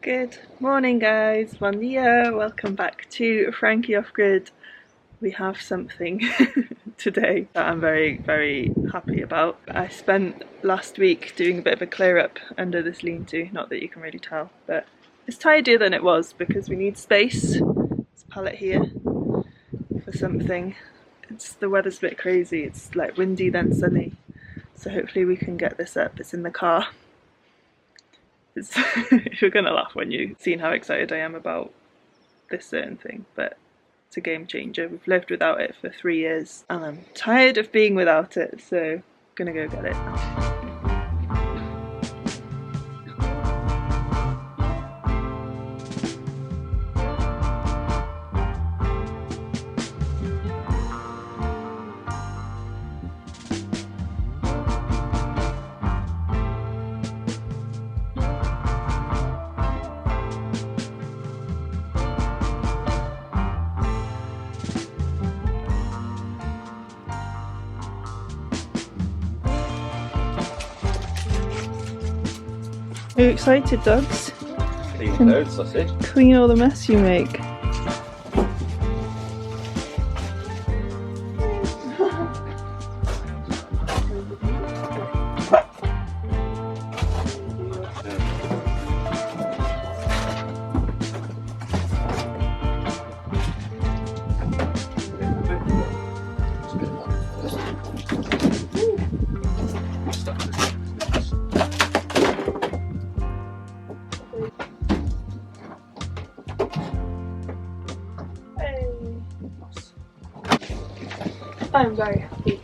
Good morning guys, bon dia, welcome back to Frankie Off Grid. We have something today that I'm very happy about. I spent last week doing a bit of a clear up under this lean-to, not that you can really tell, but it's tidier than it was because we need space. This pallet here for something. The weather's a bit crazy, it's like windy then sunny, so hopefully we can get this up. It's in the car. You're gonna laugh when you've seen how excited I am about this certain thing, but it's a game changer. We've lived without it for 3 years and I'm tired of being without it, so I'm gonna go get it now. Are you excited, dogs? Clean loads, sausage. Clean all the mess you make. I'm very happy.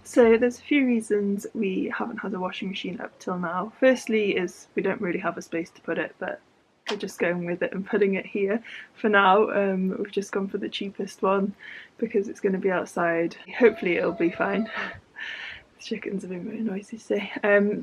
So there's a few reasons we haven't had a washing machine up till now. Firstly is we don't really have a space to put it, but we're just going with it and putting it here for now. We've just gone for the cheapest one because it's going to be outside. Hopefully it'll be fine. The chickens have been very noisy today.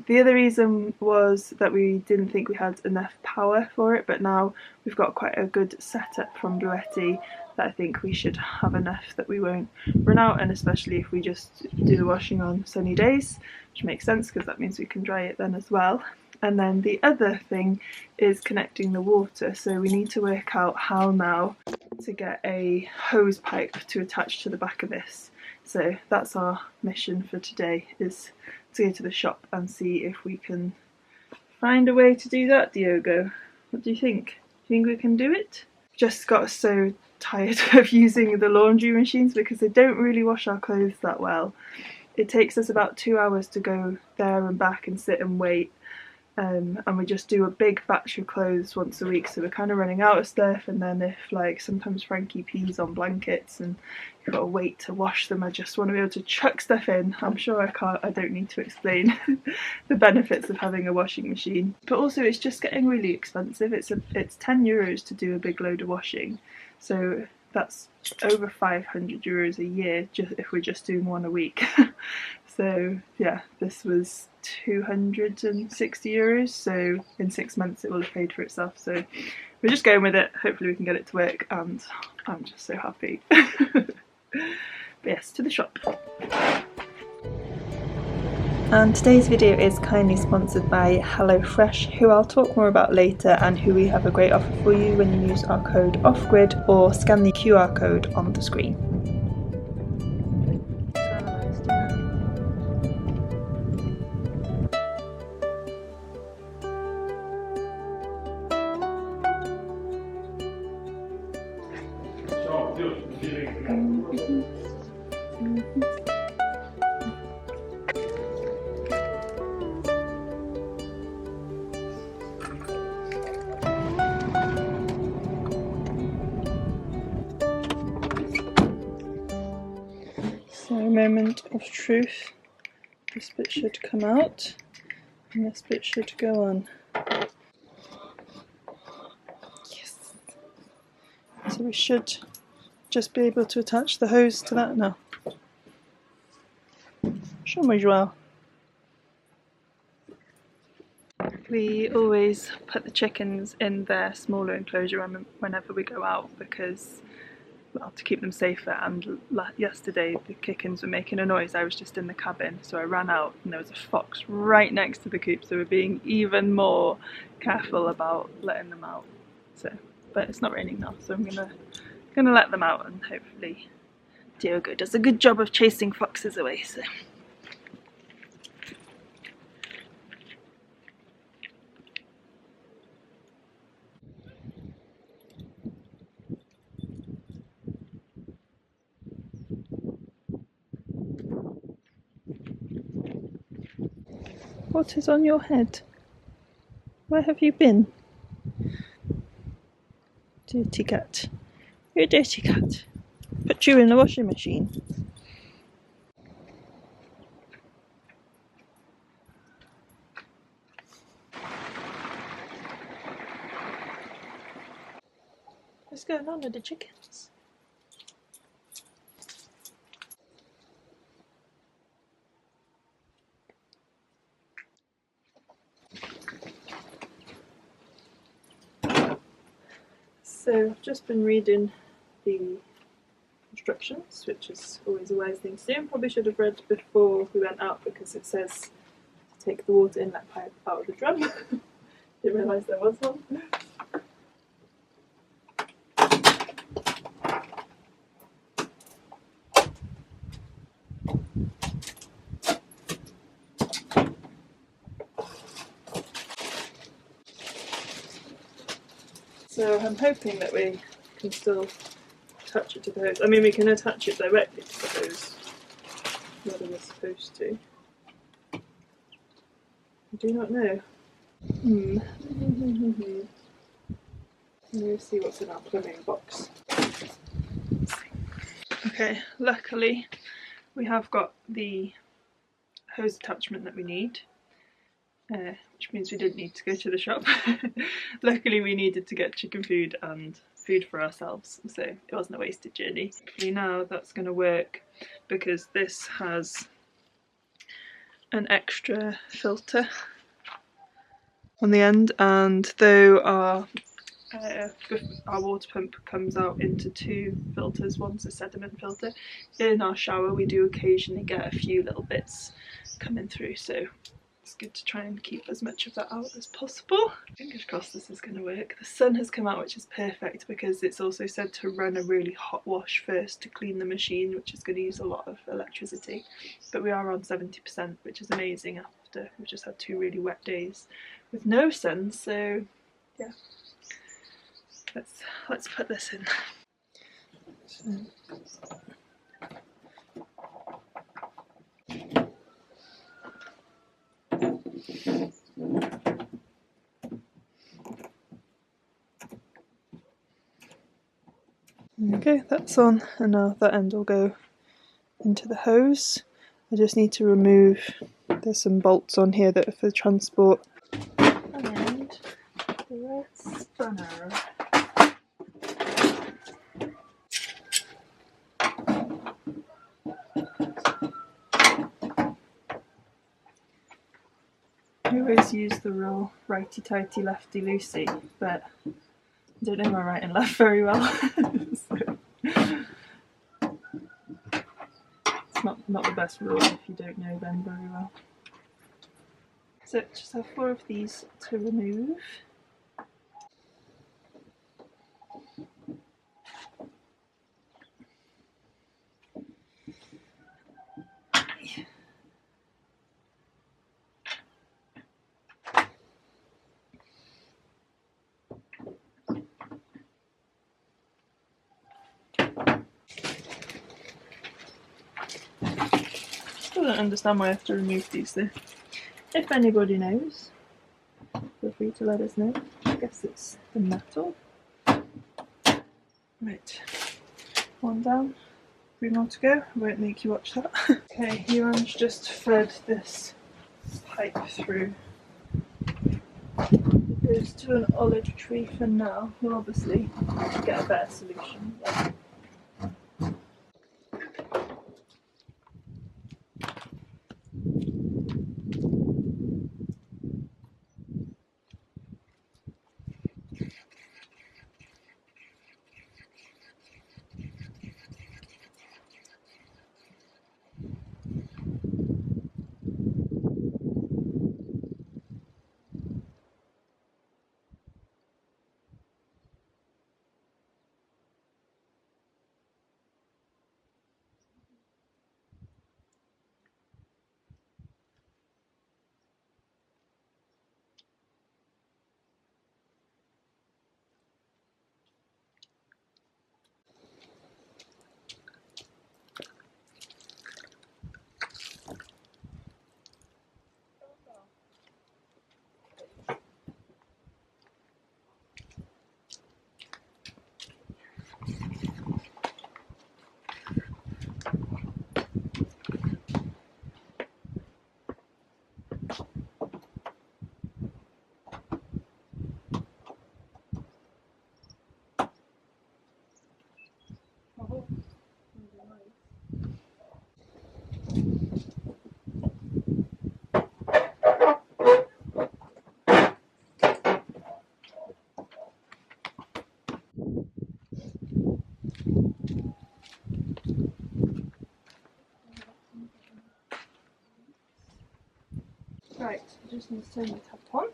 The other reason was that we didn't think we had enough power for it, but now we've got quite a good setup from Duetti that I think we should have enough that we won't run out, and especially if we just do the washing on sunny days, which makes sense because that means we can dry it then as well. And then the other thing is connecting the water, so we need to work out how now to get a hose pipe to attach to the back of this. So that's our mission for today, is to go to the shop and see if we can find a way to do that. Diogo, what do you think? Do you think we can do it? Just got so tired of using the laundry machines because they don't really wash our clothes that well. It takes us about 2 hours to go there and back and sit and wait. And we just do a big batch of clothes once a week, so we're kind of running out of stuff. And then if like sometimes Frankie pees on blankets and you've got to wait to wash them, I just want to be able to chuck stuff in. I'm sure I don't need to explain the benefits of having a washing machine, but also it's just getting really expensive. It's 10 euros to do a big load of washing, so that's over 500 euros a year just if we're just doing one a week. So yeah, this was 260 euros, so in 6 months it will have paid for itself. So we're just going with it. Hopefully we can get it to work, and I'm just so happy. But yes, to the shop. And today's video is kindly sponsored by HelloFresh, who I'll talk more about later, and who we have a great offer for you when you use our code OFFGRID or scan the QR code on the screen. So, moment of truth. This bit should come out and this bit should go on. Yes. So we should just be able to attach the hose to that now. Show me, Joao. We always put the chickens in their smaller enclosure whenever we go out because well, to keep them safer, and yesterday the chickens were making a noise. I was just in the cabin, so I ran out and there was a fox right next to the coop, so we're being even more careful about letting them out. So, but it's not raining now, so I'm gonna let them out, and hopefully Diogo does a good job of chasing foxes away. So. What is on your head? Where have you been? Dirty cat. You're a dirty cat. Put you in the washing machine. What's going on with the chickens? So I've just been reading the instructions, which is always a wise thing to do, and probably should have read before we went out because it says to take the water inlet pipe out of the drum. Didn't realise there was one. So I'm hoping that we can still attach it to the hose. I mean, we can attach it directly to the hose, whether we're supposed to. I do not know. Let's see what's in our plumbing box. Okay, luckily we have got the hose attachment that we need. Which means we didn't need to go to the shop. Luckily we needed to get chicken food and food for ourselves, so it wasn't a wasted journey. Hopefully now that's going to work, because this has an extra filter on the end, and though our water pump comes out into two filters, one's a sediment filter, in our shower we do occasionally get a few little bits coming through, so it's good to try and keep as much of that out as possible. Fingers crossed this is going to work. The sun has come out, which is perfect, because it's also said to run a really hot wash first to clean the machine, which is going to use a lot of electricity. But we are on 70%, which is amazing after we've just had 2 really wet days with no sun, so yeah. Let's put this in. Okay, that's on, and now that end will go into the hose. I just need to remove, there's some bolts on here that are for transport. And the red spanner. I always use the rule righty-tighty, lefty-loosey, but I don't know my right and left very well. So it's not the best rule if you don't know them very well. So just have 4 of these to remove. Still don't understand why I have to remove these though. If anybody knows, feel free to let us know. I guess it's the metal. Right, 1 down, 3 more to go. I won't make you watch that. Okay, Iwan's just fed this pipe through. It goes to an olive tree for now. We'll obviously get a better solution. Right, I just need to turn the tap on.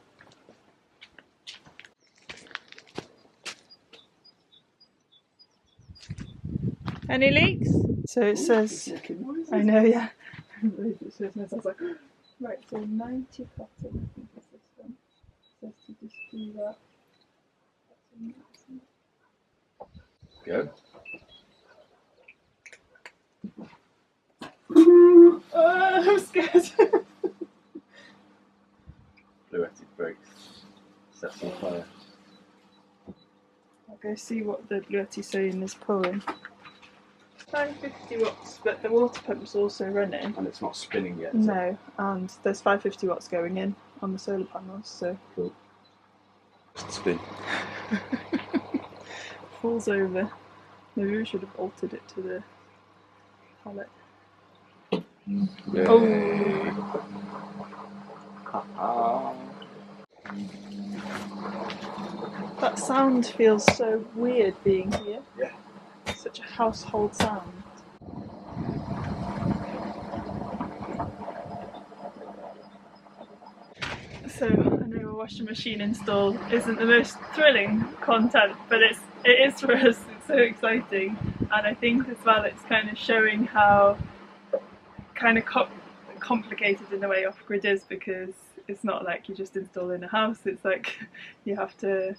Any leaks? So it says, I know, yeah. It says, I was like, right, so 90 cotton, I think is this one. It says to just do that. Go. Oh, I'm scared. Fluoretic brakes. Sets on fire. I'll go see what the Bluetti saying is pulling. 550 watts, but the water pump's also running. And it's not spinning yet, is it? No, and there's 550 watts going in on the solar panels, so. Cool. Just spin. Falls over. Maybe we should have altered it to the pallet. Yeah. Oh! That sound feels so weird being here. Yeah. Such a household sound. So I know a washing machine install isn't the most thrilling content, but it is for us. It's so exciting, and I think as well it's kind of showing how kind of complicated in a way off-grid is, because it's not like you just install in a house. It's like you have to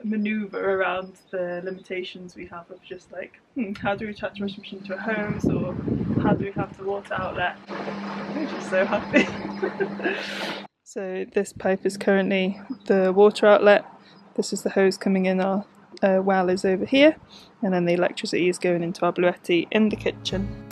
manoeuvre around the limitations we have of just like, how do we attach a washing machine to a hose, or how do we have the water outlet? I'm just so happy. So this pipe is currently the water outlet. This is the hose coming in. Our well is over here, and then the electricity is going into our Bluetti in the kitchen.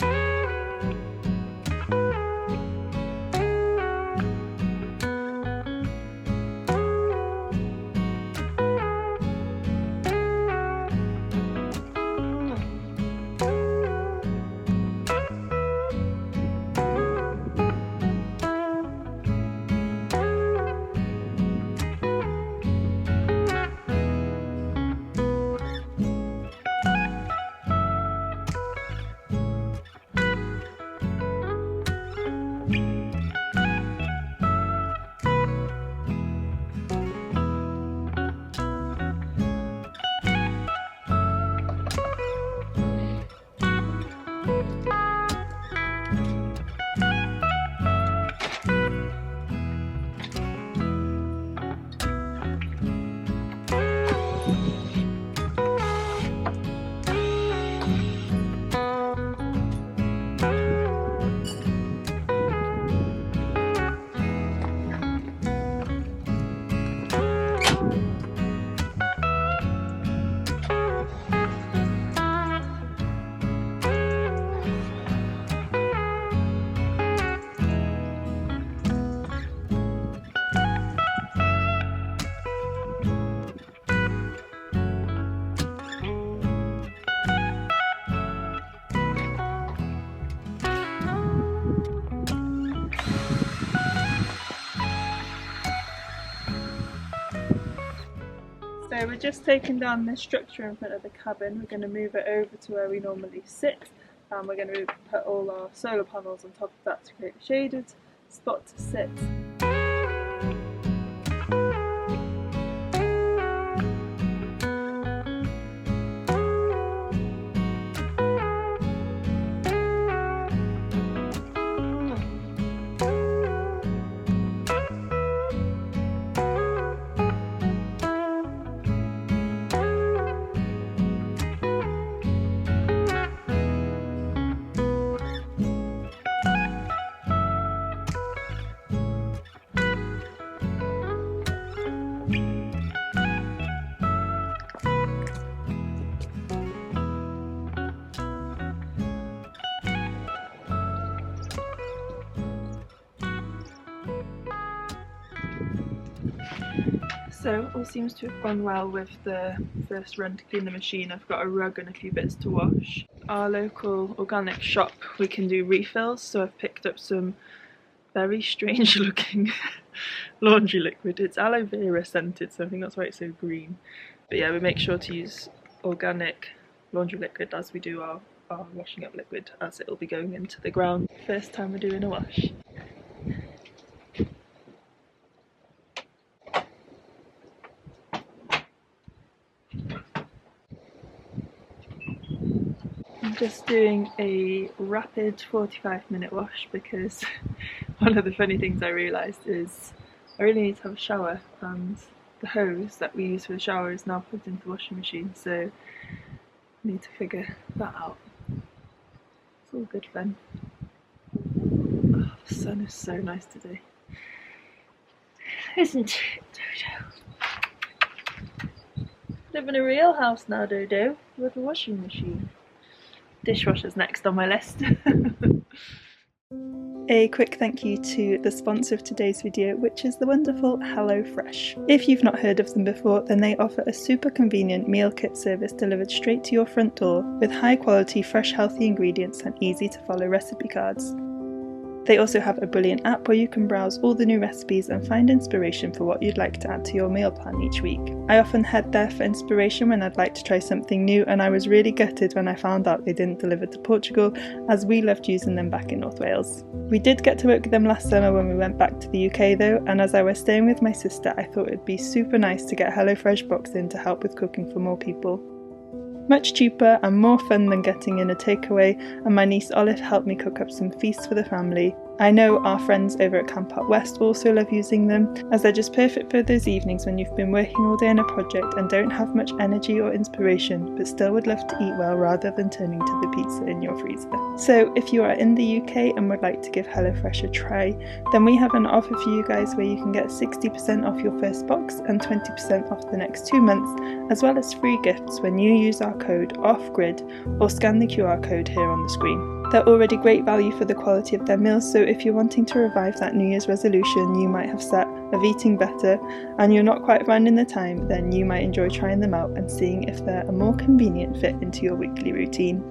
So we're just taking down this structure in front of the cabin. We're going to move it over to where we normally sit, and we're going to put all our solar panels on top of that to create a shaded spot to sit. So all seems to have gone well with the first run to clean the machine. I've got a rug and a few bits to wash. Our local organic shop, we can do refills, so I've picked up some very strange looking laundry liquid. It's aloe vera scented, so I think that's why it's so green. But yeah, we make sure to use organic laundry liquid as we do our washing up liquid, as it'll be going into the ground first time we're doing a wash. just doing a rapid 45-minute wash because one of the funny things I realised is I really need to have a shower, and the hose that we use for the shower is now plugged into the washing machine, so I need to figure that out. It's all good fun. Oh, the sun is so nice today. Isn't it, Dodo? Live in a real house now, Dodo, with a washing machine. Dishwasher's next on my list. A quick thank you to the sponsor of today's video, which is the wonderful HelloFresh. If you've not heard of them before, then they offer a super convenient meal kit service delivered straight to your front door with high quality, fresh, healthy ingredients and easy to follow recipe cards. They also have a brilliant app where you can browse all the new recipes and find inspiration for what you'd like to add to your meal plan each week. I often head there for inspiration when I'd like to try something new, and I was really gutted when I found out they didn't deliver to Portugal, as we loved using them back in North Wales. We did get to work with them last summer when we went back to the UK though, and as I was staying with my sister, I thought it'd be super nice to get HelloFresh box in to help with cooking for more people. Much cheaper and more fun than getting in a takeaway, and my niece Olive helped me cook up some feasts for the family. I know our friends over at Camp Out West also love using them, as they're just perfect for those evenings when you've been working all day on a project and don't have much energy or inspiration, but still would love to eat well rather than turning to the pizza in your freezer. So if you are in the UK and would like to give HelloFresh a try, then we have an offer for you guys where you can get 60% off your first box and 20% off the next 2 months, as well as free gifts when you use our code OFFGRID or scan the QR code here on the screen. They're already great value for the quality of their meals, so if you're wanting to revive that New Year's resolution you might have set of eating better and you're not quite finding the time, then you might enjoy trying them out and seeing if they're a more convenient fit into your weekly routine.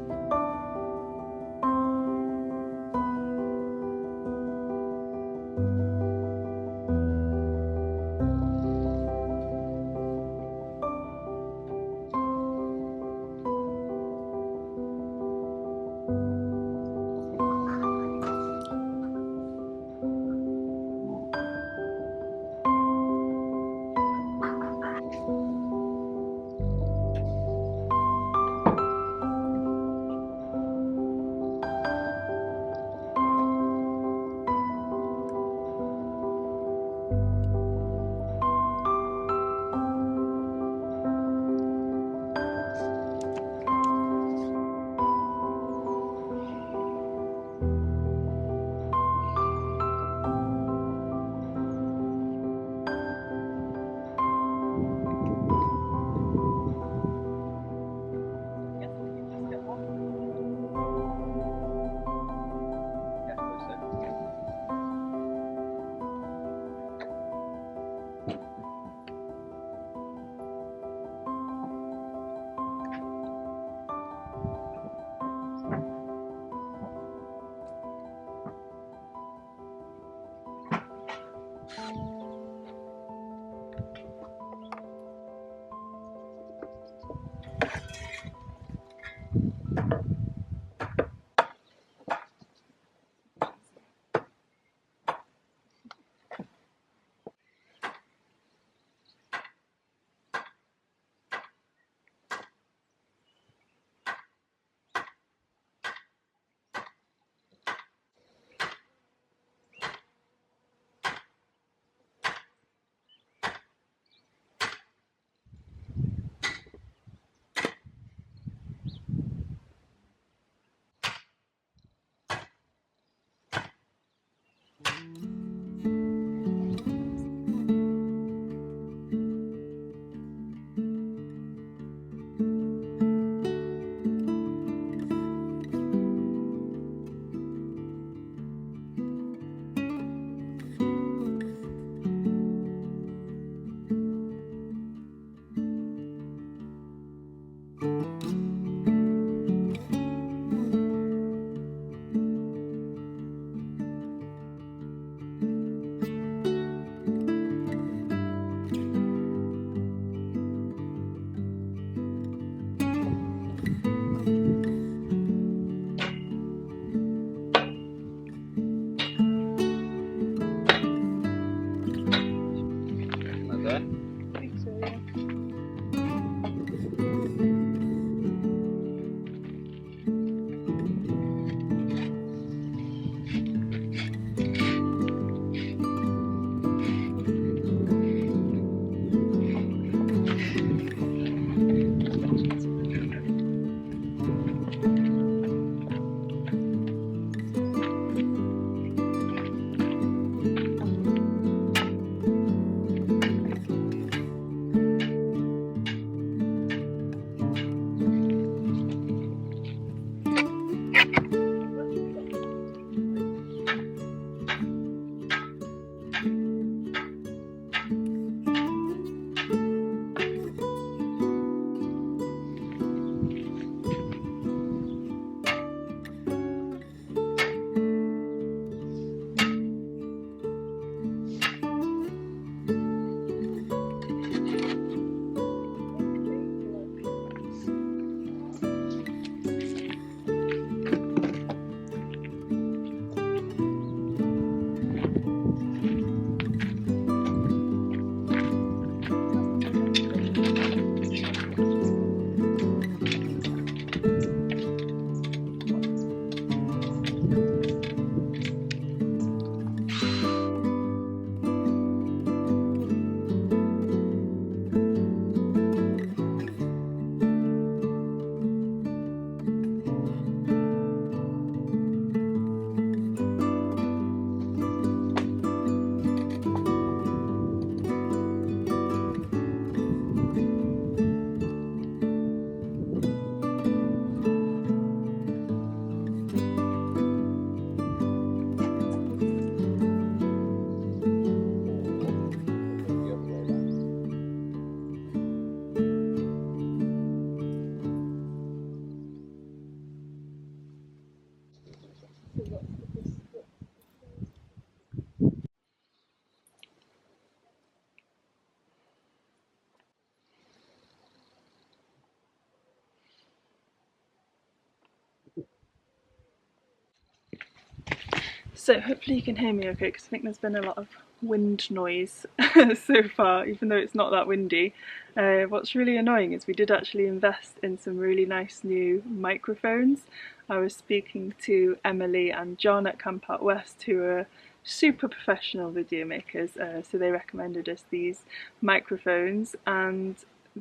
So hopefully you can hear me okay, because I think there's been a lot of wind noise so far, even though it's not that windy. What's really annoying is we did actually invest in some really nice new microphones. I was speaking to Emily and John at Camp Out West, who are super professional video makers, so they recommended us these microphones, and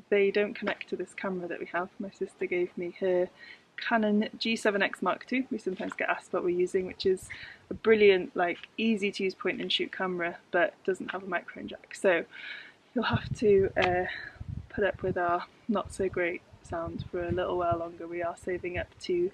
they don't connect to this camera that we have. My sister gave me her Canon G7X Mark II. We sometimes get asked what we're using, which is a brilliant, like, easy to use point and shoot camera, but doesn't have a microphone jack. So you'll have to put up with our not so great sound for a little while longer. We are saving up to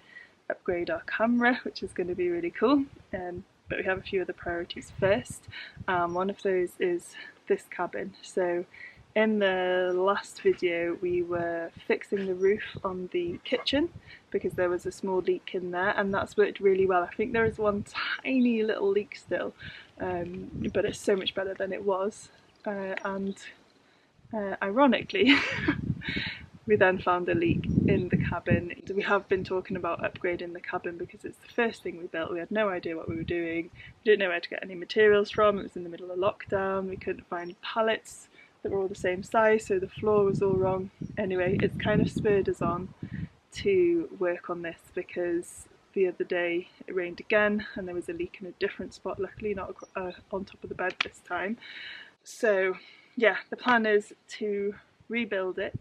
upgrade our camera, which is going to be really cool. But we have a few other priorities first. One of those is this cabin. So in the last video we were fixing the roof on the kitchen because there was a small leak in there, and that's worked really well. I think there is one tiny little leak still, but it's so much better than it was. Ironically, we then found a leak in the cabin. We have been talking about upgrading the cabin because it's the first thing we built. We had no idea what we were doing. We didn't know where to get any materials from. It was in the middle of lockdown. We couldn't find pallets that were all the same size, so the floor was all wrong. Anyway, it's kind of spurred us on to work on this because the other day it rained again and there was a leak in a different spot, luckily not on top of the bed this time. So yeah, the plan is to rebuild it,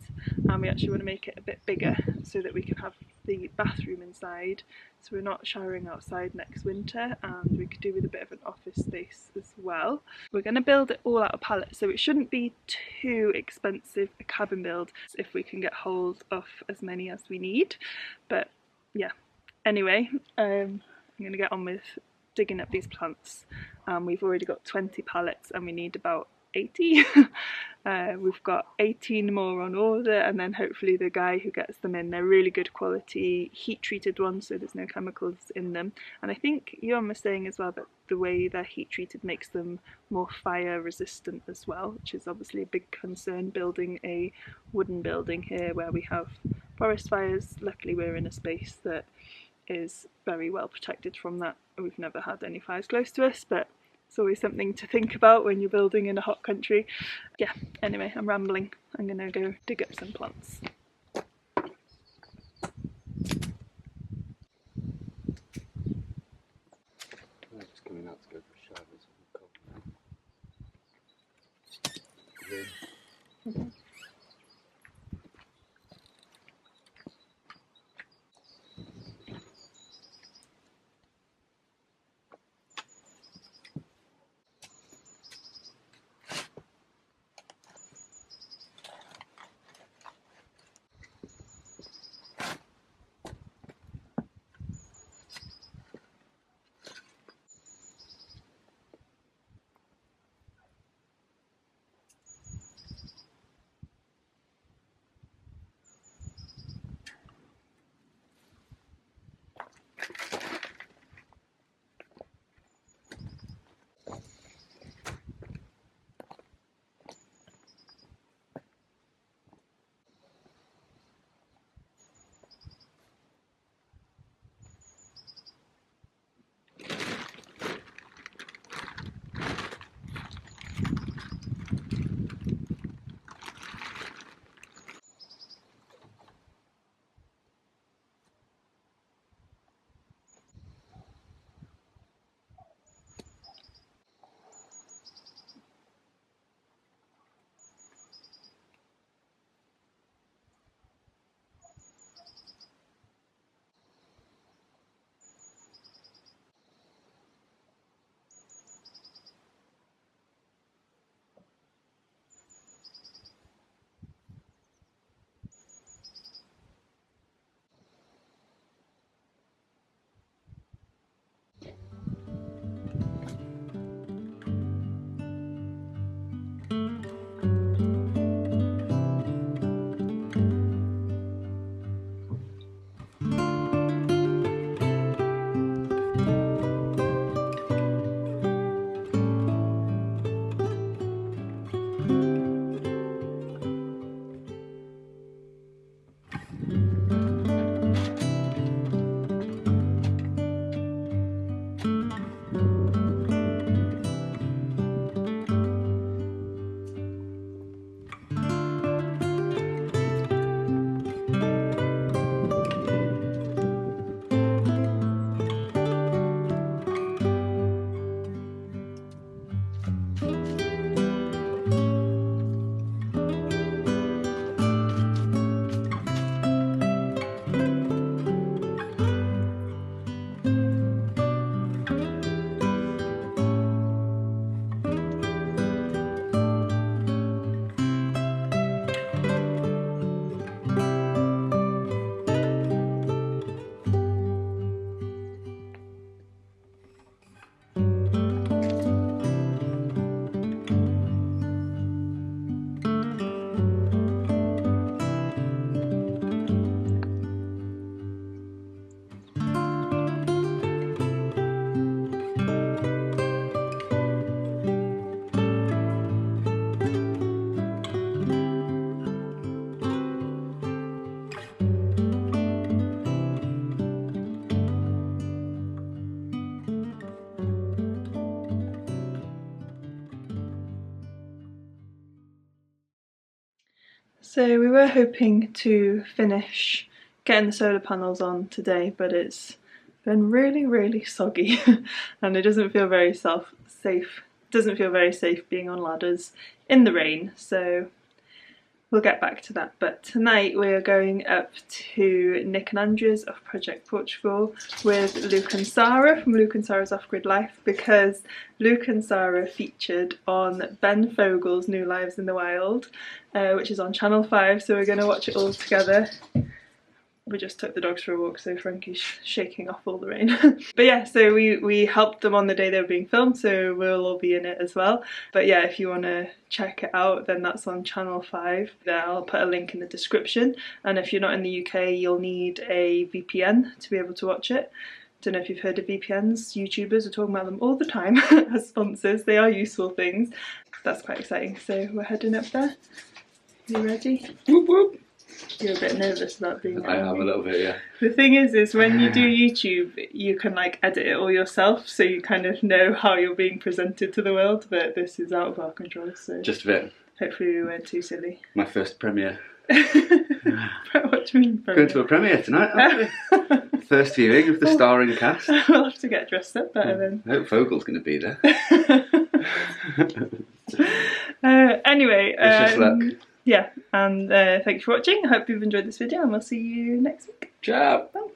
and we actually want to make it a bit bigger so that we can have the bathroom inside, so we're not showering outside next winter, and we could do with a bit of an office space as well. We're going to build it all out of pallets, so it shouldn't be too expensive a cabin build if we can get hold of as many as we need. But yeah, anyway, I'm going to get on with digging up these plants. We've already got 20 pallets and we need about 80. We've got 18 more on order, and then hopefully the guy who gets them in, they're really good quality heat treated ones, so there's no chemicals in them. And I think Iwan was saying as well that the way they're heat treated makes them more fire resistant as well, which is obviously a big concern building a wooden building here where we have forest fires. Luckily we're in a space that is very well protected from that. We've never had any fires close to us, but it's always something to think about when you're building in a hot country. Yeah, anyway, I'm rambling. I'm gonna go dig up some plants. I'm just coming out to go for a shower. So we were hoping to finish getting the solar panels on today, but it's been really soggy and it doesn't feel very safe. Doesn't feel very safe being on ladders in the rain, so we'll get back to that. But tonight we're going up to Nick and Andrew's of Project Portugal with Luke and Sarah from Luke and Sarah's Off-Grid Life, because Luke and Sarah featured on Ben Fogle's New Lives in the Wild, which is on Channel 5, so we're going to watch it all together. We just took the dogs for a walk, so Frankie's shaking off all the rain. But yeah, so we helped them on the day they were being filmed, so we'll all be in it as well. But yeah, if you want to check it out, then that's on Channel 5. Then I'll put a link in the description. And if you're not in the UK, you'll need a VPN to be able to watch it. Don't know if you've heard of VPNs. YouTubers are talking about them all the time as sponsors. They are useful things. That's quite exciting. So we're heading up there. You ready? Whoop whoop. You're a bit nervous about being I am a little bit, yeah. The thing is when you do YouTube, you can like edit it all yourself, so you kind of know how you're being presented to the world, but this is out of our control, so just a bit. Hopefully we weren't too silly. My first premiere. What do you mean premiere? Going to a premiere tonight, aren't we? First viewing of the starring cast. We'll have to get dressed up better then. I hope Fogle's going to be there. Anyway, wish us luck. Yeah, and thank you for watching. I hope you've enjoyed this video, and we'll see you next week. Ciao. Bye.